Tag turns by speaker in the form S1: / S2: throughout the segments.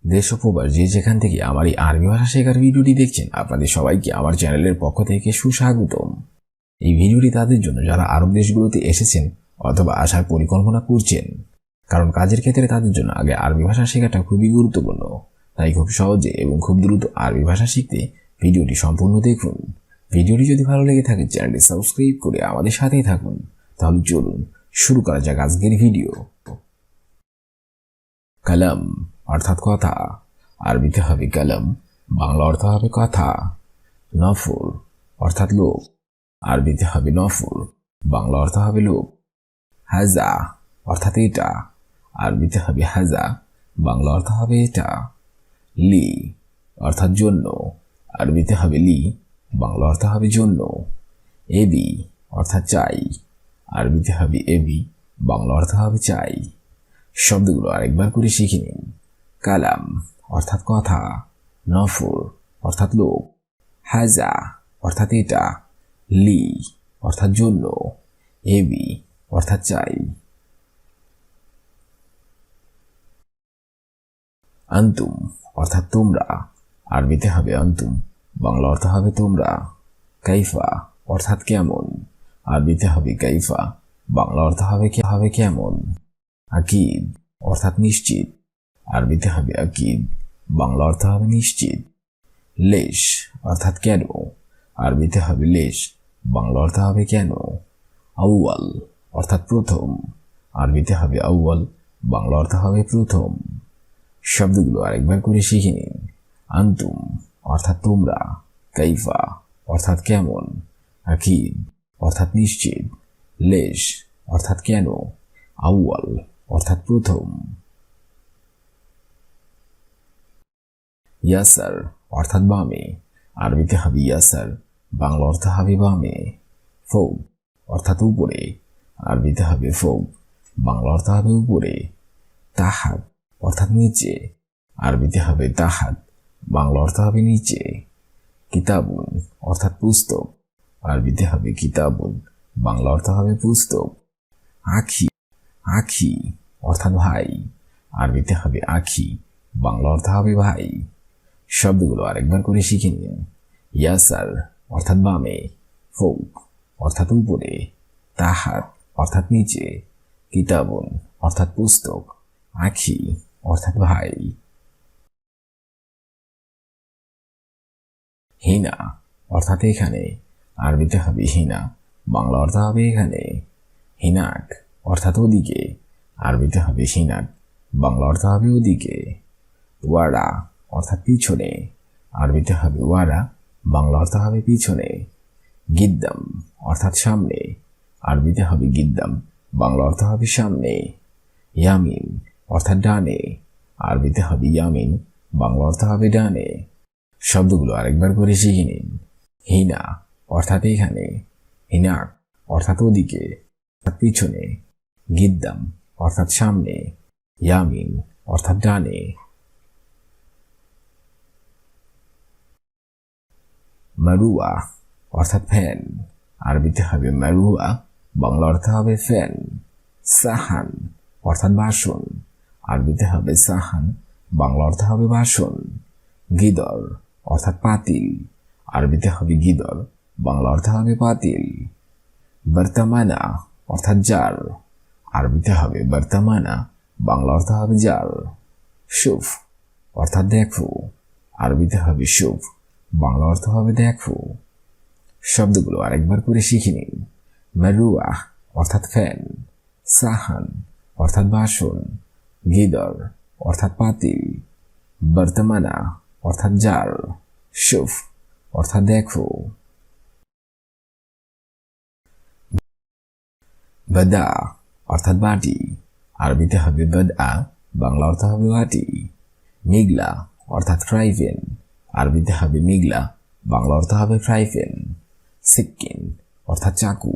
S1: দেশ ও প্রবাস যে যেখান থেকে আমার এই আরবি ভাষা শেখার ভিডিওটি দেখছেন, আপনাদের সবাইকে আমার চ্যানেলের পক্ষ থেকে সুস্বাগতম। এই ভিডিওটি তাদের জন্য যারা আরব দেশগুলোতে এসেছেন অথবা আসার পরিকল্পনা করছেন, কারণ কাজের ক্ষেত্রে তাদের জন্য আগে আরবি ভাষা শেখাটা খুবই গুরুত্বপূর্ণ। তাই খুব সহজে এবং খুব দ্রুত আরবি ভাষা শিখতে ভিডিওটি সম্পূর্ণ দেখুন। ভিডিওটি যদি ভালো লেগে থাকে চ্যানেলটি সাবস্ক্রাইব করে আমাদের সাথেই থাকুন। তাহলে চলুন শুরু করা যাক আজকের ভিডিও। কালাম অর্থাৎ কথা, আরবিতে হবে কালাম, বাংলা অর্থ হবে কথা। নফর অর্থাৎ লোক, আরবিতে হবে নফর, বাংলা অর্থ হবে লোক। হাজা অর্থাৎ এটা, আরবিতে হবে হাজা, বাংলা অর্থ হবে এটা। লি অর্থাৎ জন্য, আরবিতে হবে লি, বাংলা অর্থ হবে জন্য। এবি অর্থাৎ চাই, আরবিতে হবে এবি, বাংলা অর্থ হবে চাই। শব্দগুলো আরেকবার করে শিখে নিন। কালাম অর্থাৎ কথা, নফর অর্থাৎ লোক, হাজা অর্থাৎ এটা, লি অর্থাৎ জন্য, এবি অর্থাৎ চাই। আন্তুম অর্থাৎ তোমরা, আরবিতে হবে আন্তুম, বাংলা অর্থ হবে তোমরা। কাইফা অর্থাৎ কেমন, আরবিতে হবে কাইফা, বাংলা অর্থ হবে কেমন। আকিদ অর্থাৎ নিশ্চিত, আরবিতে হবে আকিদ, বাংলা অর্থ হবে নিশ্চিত। লেশ অর্থাৎ কেন, আরবিতে হবে লেশ, বাংলা অর্থ হবে কেন। আউয়াল অর্থাৎ প্রথম, আরবিতে হবে আউয়াল, বাংলা অর্থ হবে প্রথম। শব্দগুলো আরেকবার করে শিখে নিন। আন্তুম অর্থাৎ তোমরা, কাইফা অর্থাৎ কেমন, আকিদ অর্থাৎ নিশ্চিত, লেশ অর্থাৎ কেন, আউয়াল অর্থাৎ প্রথম। ইয়াসার অর্থাৎ বামে, আরবিতে হবে ইয়াসার, বাংলা অর্থ হবে বামে। ফৌক অর্থাৎ উপরে, আরবিতে হবে ফৌক, বাংলা অর্থ হবে উপরে। তাহাত অর্থাৎ নিচে, আরবিতে হবে তাহাত, বাংলা অর্থ হবে নিচে। কিতাবুন অর্থাৎ পুস্তক, আরবিতে হবে কিতাবুন, বাংলা অর্থ হবে পুস্তক। আখি আখি অর্থাৎ ভাই, আরবিতে হবে আখি, বাংলা অর্থ হবে ভাই। শব্দগুলো আরেকবার করে শিখে নিন। ইয়াসার অর্থাৎ বামে, ফৌক অর্থাৎ উপরে, তাহাত অর্থাৎ নিচে, কিতাবুন অর্থাৎ পুস্তক, আখি অর্থাৎ ভাই। হিনা অর্থাৎ এখানে, আরবিতে হবে হিনা, বাংলা অর্থ হবে এখানে। হিনাক অর্থাৎ ওদিকে, আরবিতে হবে হিনাক, বাংলা অর্থ হবে ওদিকে। ওয়ারা অর্থাৎ পিছনে, আরবিতে হবে ওয়ারা, বাংলা অর্থ হবে পিছনে। গিদ্দাম অর্থাৎ সামনে, আরবিতে হবে গিদ্দাম, বাংলা অর্থ হবে সামনে। ইয়ামিন অর্থাৎ ডানে, আরবিতে হবে ইয়ামিন, বাংলা অর্থ হবে ডানে। শব্দগুলো আরেকবার করে শিখে নিন। হিনা অর্থাৎ এখানে, হিনাক অর্থাৎ ওদিকে অর্থাৎ পিছনে, গিদ্দাম অর্থাৎ সামনে, ইয়ামিন অর্থাৎ ডানে। মারুয়া অর্থাৎ ফ্যান, আরবিতে হবে মারুয়া, বাংলা অর্থ হবে ফ্যান। সাহান অর্থাৎ বাসন, আরবিতে হবে সাহান, বাংলা অর্থ হবে বাসন। গিদর অর্থাৎ পাতিল, আরবিতে হবে গিদর, বাংলা অর্থ হবে পাতিল। বর্তমানা অর্থাৎ জার, আরবিতে হবে বর্তমানা, বাংলা অর্থ হবে জার। শুফ অর্থাৎ দেখো, আরবিতে হবে শুফ, বাংলা অর্থ হবে দেখো। শব্দগুলো আরেকবার করে শিখে নিন। মারুয়া অর্থাৎ ফ্যান, সাহান অর্থাৎ বাসন, গিদর অর্থাৎ পাতিল, বর্তমানা অর্থাৎ জার, শুফ অর্থাৎ দেখো। বাদা অর্থাৎ বাটি, আরবিতে হবে বাদা, বাংলা অর্থ হবে বাটি। মিগলা অর্থাৎ ফ্রাই প্যান, আরবিতে হবে মিগলা, বাংলা অর্থ হবে ফ্রাই প্যান। সিক্কিন অর্থাৎ চাকু,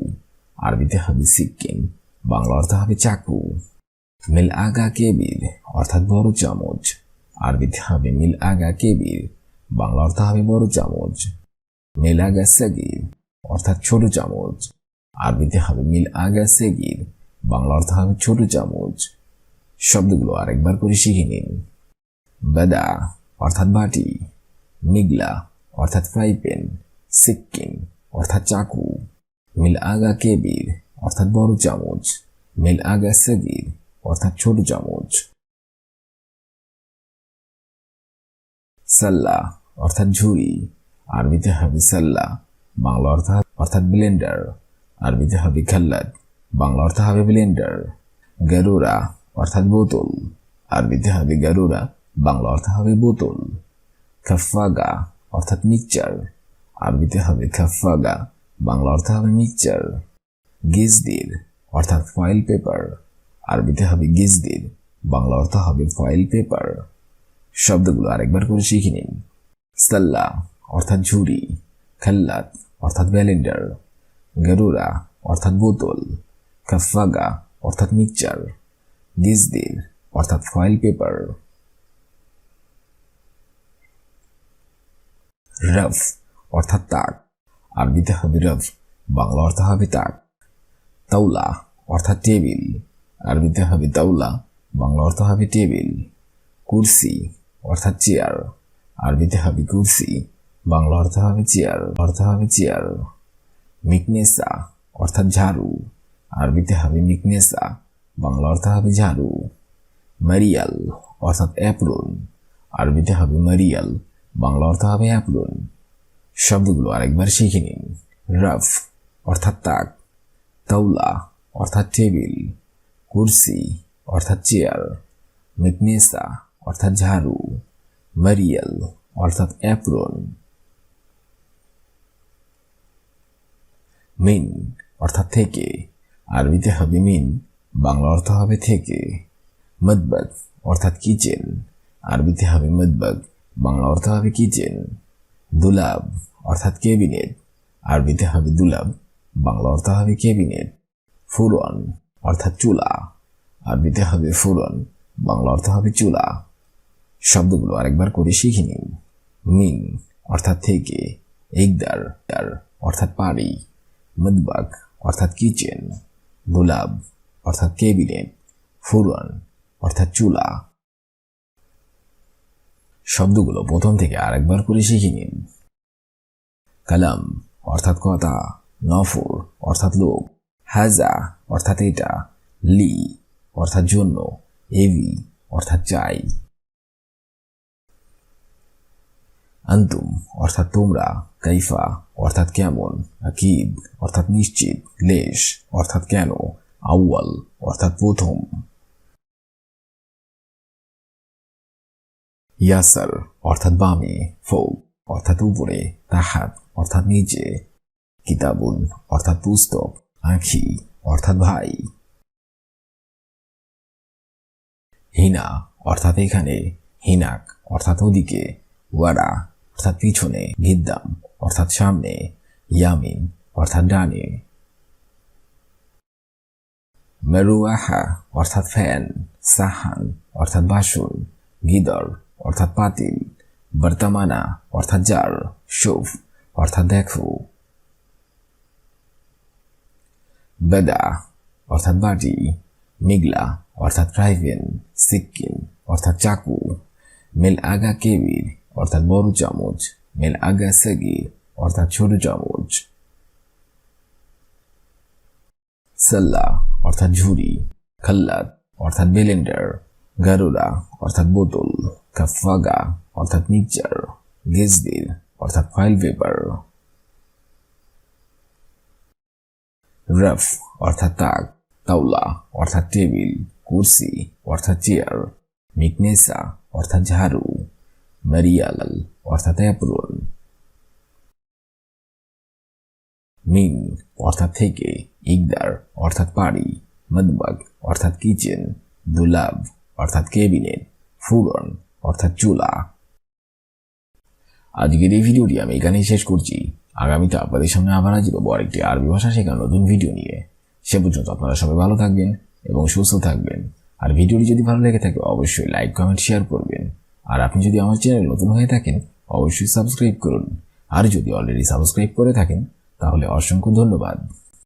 S1: আরবিতে হবে সিক্কিন, বাংলা অর্থ হবে চাকু। মিল আগা কেবির অর্থাৎ বড় চামচ, আরবিতে হবে মিল আগা কেবির, বাংলা অর্থ হবে বড় চামচ। মিল আগা সগির অর্থাৎ ছোট চামচ, আরবিতে হবে মিল আগা সেগির, বাংলা অর্থ হবে ছোট চামচ। শব্দগুলো আরেকবার করে শিখে নিন। বেদা অর্থাৎ বাটি, নিগলা অর্থাৎ ফ্রাই প্যান, সিক্কিন অর্থাৎ চাকু, মিল আগা কেবির অর্থাৎ বড় চামচ, মিল আগা সগির অর্থাৎ ছোট চামচ। সাল্লা অর্থাৎ ঝুড়ি, আরবিতে হবে সাল্লা, বাংলা অর্থাৎ ব্লেন্ডার, আরবিতে হবে খাল্লাত, বাংলা অর্থ হবে ব্লেন্ডার। গারুরা অর্থাৎ বোতল, আরবিতে হবে গারুরা, বাংলা অর্থ হবে বোতল। খাফাগা অর্থাৎ মিক্সচার, আরবিতে হবে খাফাগা, বাংলা অর্থ হবে মিক্সচার। গিজদির অর্থাৎ ফয়েল পেপার, আরবিতে হবে গিজদির, বাংলা অর্থ হবে ফয়েল পেপার। শব্দগুলো আরেকবার করে শিখে নিন। সাল্লা অর্থাৎ ঝুড়ি, খাল্লাত অর্থাৎ ব্লেন্ডার, গারুরা অর্থাৎ বোতল, খাফাগা অর্থাৎ মিক্সচার, গিজদির অর্থাৎ ফয়েল পেপার। রফ অর্থাৎ তাক, আরবিতে হবে রফ, বাংলা অর্থ হবে তাক। তাওলা অর্থাৎ টেবিল, আরবিতে হবে তাওলা, বাংলা অর্থ হবে টেবিল। কুরসি অর্থাৎ চেয়ার, আরবিতে হবে কুরসি, বাংলা অর্থ হবে চেয়ার। মিকনেসা অর্থাৎ ঝাড়ু, আরবিতে হবে মিকনেসা, বাংলা অর্থ হবে ঝাড়ু। মারিয়াল অর্থাৎ অ্যাপ্রন, আরবিতে হবে মারিয়াল, বাংলা অর্থ হবে অ্যাপ্রন। শব্দগুলো আরেকবার শিখে নিন। রফ অর্থাৎ তাক, তাওলা অর্থাৎ টেবিল, কুরসি অর্থাৎ চেয়ার, মিকনেসা অর্থাৎ ঝাড়ু, মারিয়াল অর্থাৎ অ্যাপ্রন। মিন অর্থাৎ থেকে, আরবিতে হবে মিন, বাংলা অর্থ হবে থেকে। মদবাগ অর্থাৎ কিচেন, আরবিতে হবে মদবাগ, বাংলা অর্থ হবে কিচেন। দুলাব অর্থাৎ ক্যাবিনেট, আরবিতে হবে দুলাব, বাংলা অর্থ হবে ক্যাবিনেট। ফুরন অর্থাৎ চুলা, আরবিতে হবে ফুরন, বাংলা অর্থ হবে চুলা। শব্দগুলো আরেকবার করে শিখে নিন। মিন অর্থাৎ থেকে, ইকদার অর্থাৎ পারি, মদবাগ অর্থাৎ কিচেন, দুলাব অর্থাৎ ক্যাবিনেট, ফুরন অর্থাৎ চুলা। শব্দগুলো প্রথম থেকে আরেকবার করে শিখে নিন। কালাম অর্থাৎ কথা, নফর অর্থাৎ লোক, হাজা অর্থাৎ এটা, লি অর্থাৎ জন্য, এভি অর্থাৎ চাই। আন্তুম অর্থাৎ তোমরা, কাইফা অর্থাৎ কেমন, আকিদ অর্থাৎ নিশ্চিত, লেশ অর্থাৎ কেন, আউয়াল অর্থাৎ প্রথম। ইয়াসার অর্থাৎ বামে, ফৌক অর্থাৎ উপরে, তাহাত অর্থাৎ নিচে, কিতাবুন অর্থাৎ পুস্তক, আখি অর্থাৎ ভাই। হিনা অর্থাৎ এখানে, হিনাক অর্থাৎ ওদিকে, ওয়ারা অর্থাৎ পিছনে, গিদ্দাম অর্থাৎ সামনে, ইয়ামিন অর্থাৎ ডানে। মেরুয়াহা অর্থাৎ ফ্যান, সাহান অর্থাৎ বাসন, গিদর অর্থাৎ পাতিল, বর্তমানা অর্থাৎ জার, শুফ অর্থাৎ দেখো। বেদা অর্থাৎ বাটি, নিগলা অর্থাৎ ফ্রাই প্যান, সিক্কিন অর্থাৎ চাকু, মিল আগা কেবির অর্থাৎ বড় চামচ, মিল আগা সগির অর্থাৎ ছোট চামচ। সাল্লা অর্থাৎ ঝুড়ি, খাল্লাত অর্থাৎ ব্লেন্ডার, গারুরা অর্থাৎ বোতল, খাফাগা অর্থাৎ মিক্সচার, গেজদির অর্থাৎ ফয়েল পেপার। রফ অর্থাৎ তাক, তাওলা অর্থাৎ টেবিল, কুরসি অর্থাৎ চেয়ার, মিকনেসা অর্থাৎ ঝাড়ু, মারিয়াল অর্থাৎ অ্যাপ্রন। মিন অর্থাৎ থেকে, ইকদার অর্থাৎ পারি, মদবাগ অর্থাৎ কিচেন, দুলাব অর্থাৎ ক্যাবিনেট, ফুরন অর্থাৎ চুলা। আজকের এই ভিডিওটি আমি এখানেই শেষ করছি। আগামীতে আপনাদের সামনে আবার হাজির হবো আরেকটি আরবি ভাষা শেখার নতুন ভিডিও নিয়ে। সে পর্যন্ত আপনারা সবাই ভালো থাকবেন এবং সুস্থ থাকবেন। আর ভিডিওটি যদি ভালো লেগে থাকে অবশ্যই লাইক, কমেন্ট, শেয়ার করবেন। আর আপনি যদি আমার চ্যানেল নতুন হয়ে থাকেন অবশ্যই সাবস্ক্রাইব করুন। আর যদি অলরেডি সাবস্ক্রাইব করে থাকেন তাহলে অসংখ্য ধন্যবাদ।